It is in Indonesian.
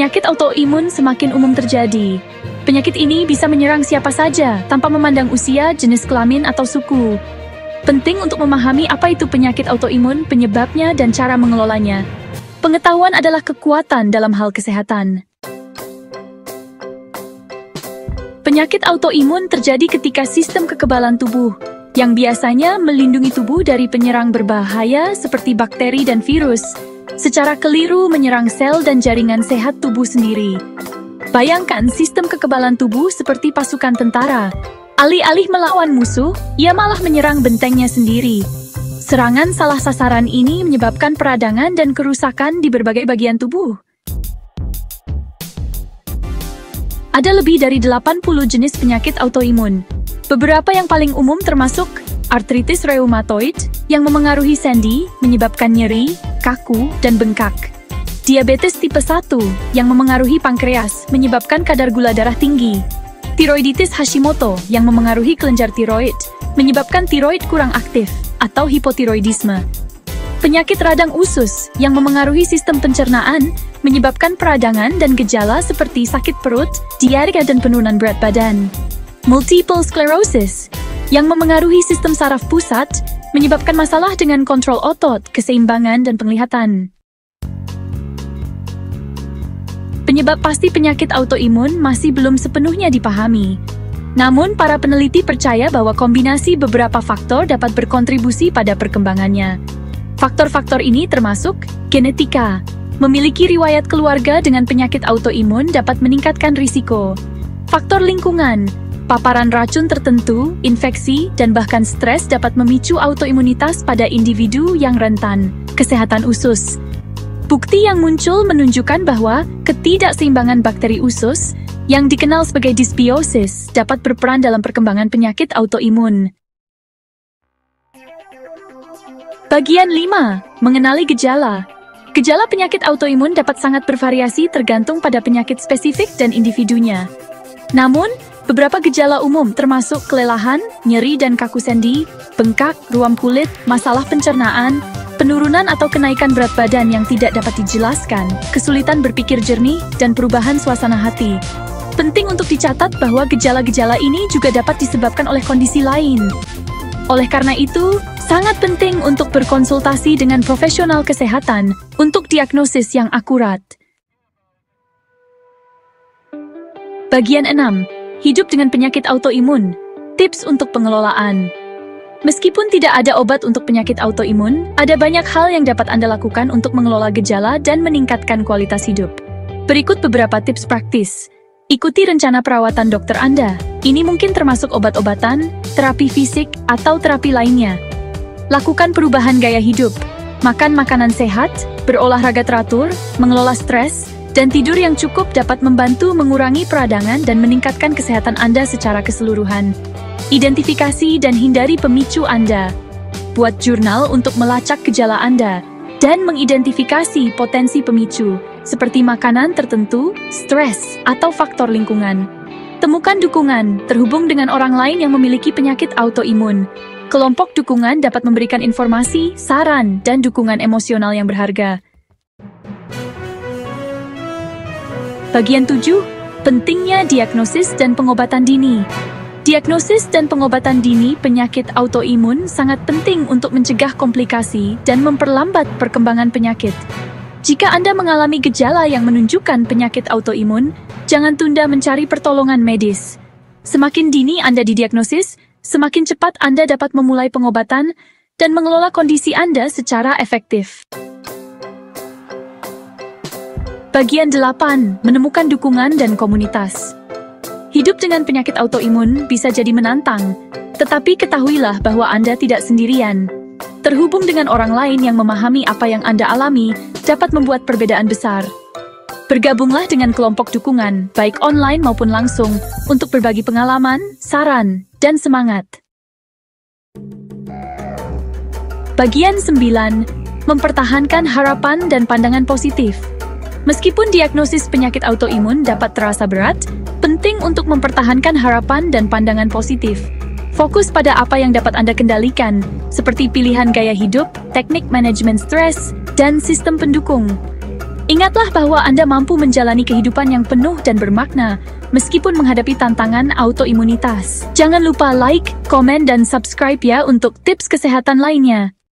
Penyakit autoimun semakin umum terjadi. Penyakit ini bisa menyerang siapa saja tanpa memandang usia, jenis kelamin, atau suku. Penting untuk memahami apa itu penyakit autoimun, penyebabnya, dan cara mengelolanya. Pengetahuan adalah kekuatan dalam hal kesehatan. Penyakit autoimun terjadi ketika sistem kekebalan tubuh, yang biasanya melindungi tubuh dari penyerang berbahaya seperti bakteri dan virus, secara keliru menyerang sel dan jaringan sehat tubuh sendiri. Bayangkan sistem kekebalan tubuh seperti pasukan tentara. Alih-alih melawan musuh, ia malah menyerang bentengnya sendiri. Serangan salah sasaran ini menyebabkan peradangan dan kerusakan di berbagai bagian tubuh. Ada lebih dari 80 jenis penyakit autoimun. Beberapa yang paling umum termasuk artritis reumatoid yang memengaruhi sendi, menyebabkan nyeri, kaku, dan bengkak. Diabetes tipe 1 yang memengaruhi pankreas, menyebabkan kadar gula darah tinggi. Tiroiditis Hashimoto yang memengaruhi kelenjar tiroid, menyebabkan tiroid kurang aktif atau hipotiroidisme. Penyakit radang usus yang memengaruhi sistem pencernaan, menyebabkan peradangan dan gejala seperti sakit perut, diare, dan penurunan berat badan. Multiple sclerosis yang memengaruhi sistem saraf pusat, menyebabkan masalah dengan kontrol otot, keseimbangan, dan penglihatan. Penyebab pasti penyakit autoimun masih belum sepenuhnya dipahami. Namun, para peneliti percaya bahwa kombinasi beberapa faktor dapat berkontribusi pada perkembangannya. Faktor-faktor ini termasuk genetika. Memiliki riwayat keluarga dengan penyakit autoimun dapat meningkatkan risiko. Faktor lingkungan. Paparan racun tertentu, infeksi, dan bahkan stres dapat memicu autoimunitas pada individu yang rentan. Kesehatan usus. Bukti yang muncul menunjukkan bahwa ketidakseimbangan bakteri usus, yang dikenal sebagai dysbiosis, dapat berperan dalam perkembangan penyakit autoimun. Bagian 5. Mengenali gejala. Gejala penyakit autoimun dapat sangat bervariasi tergantung pada penyakit spesifik dan individunya. Namun, beberapa gejala umum termasuk kelelahan, nyeri dan kaku sendi, bengkak, ruam kulit, masalah pencernaan, penurunan atau kenaikan berat badan yang tidak dapat dijelaskan, kesulitan berpikir jernih, dan perubahan suasana hati. Penting untuk dicatat bahwa gejala-gejala ini juga dapat disebabkan oleh kondisi lain. Oleh karena itu, sangat penting untuk berkonsultasi dengan profesional kesehatan untuk diagnosis yang akurat. Bagian 6. Hidup dengan penyakit autoimun. Tips untuk pengelolaan. Meskipun tidak ada obat untuk penyakit autoimun, ada banyak hal yang dapat Anda lakukan untuk mengelola gejala dan meningkatkan kualitas hidup. Berikut beberapa tips praktis. Ikuti rencana perawatan dokter Anda. Ini mungkin termasuk obat-obatan, terapi fisik, atau terapi lainnya. Lakukan perubahan gaya hidup. Makan makanan sehat, berolahraga teratur, mengelola stres, dan tidur yang cukup dapat membantu mengurangi peradangan dan meningkatkan kesehatan Anda secara keseluruhan. Identifikasi dan hindari pemicu Anda. Buat jurnal untuk melacak gejala Anda dan mengidentifikasi potensi pemicu, seperti makanan tertentu, stres, atau faktor lingkungan. Temukan dukungan, terhubung dengan orang lain yang memiliki penyakit autoimun. Kelompok dukungan dapat memberikan informasi, saran, dan dukungan emosional yang berharga. Bagian 7. Pentingnya diagnosis dan pengobatan dini. Diagnosis dan pengobatan dini penyakit autoimun sangat penting untuk mencegah komplikasi dan memperlambat perkembangan penyakit. Jika Anda mengalami gejala yang menunjukkan penyakit autoimun, jangan tunda mencari pertolongan medis. Semakin dini Anda didiagnosis, semakin cepat Anda dapat memulai pengobatan dan mengelola kondisi Anda secara efektif. Bagian 8. Menemukan dukungan dan komunitas. Hidup dengan penyakit autoimun bisa jadi menantang, tetapi ketahuilah bahwa Anda tidak sendirian. Terhubung dengan orang lain yang memahami apa yang Anda alami dapat membuat perbedaan besar. Bergabunglah dengan kelompok dukungan, baik online maupun langsung, untuk berbagi pengalaman, saran, dan semangat. Bagian 9. Mempertahankan harapan dan pandangan positif. Meskipun diagnosis penyakit autoimun dapat terasa berat, penting untuk mempertahankan harapan dan pandangan positif. Fokus pada apa yang dapat Anda kendalikan, seperti pilihan gaya hidup, teknik manajemen stres, dan sistem pendukung. Ingatlah bahwa Anda mampu menjalani kehidupan yang penuh dan bermakna, meskipun menghadapi tantangan autoimunitas. Jangan lupa like, komen, dan subscribe ya untuk tips kesehatan lainnya.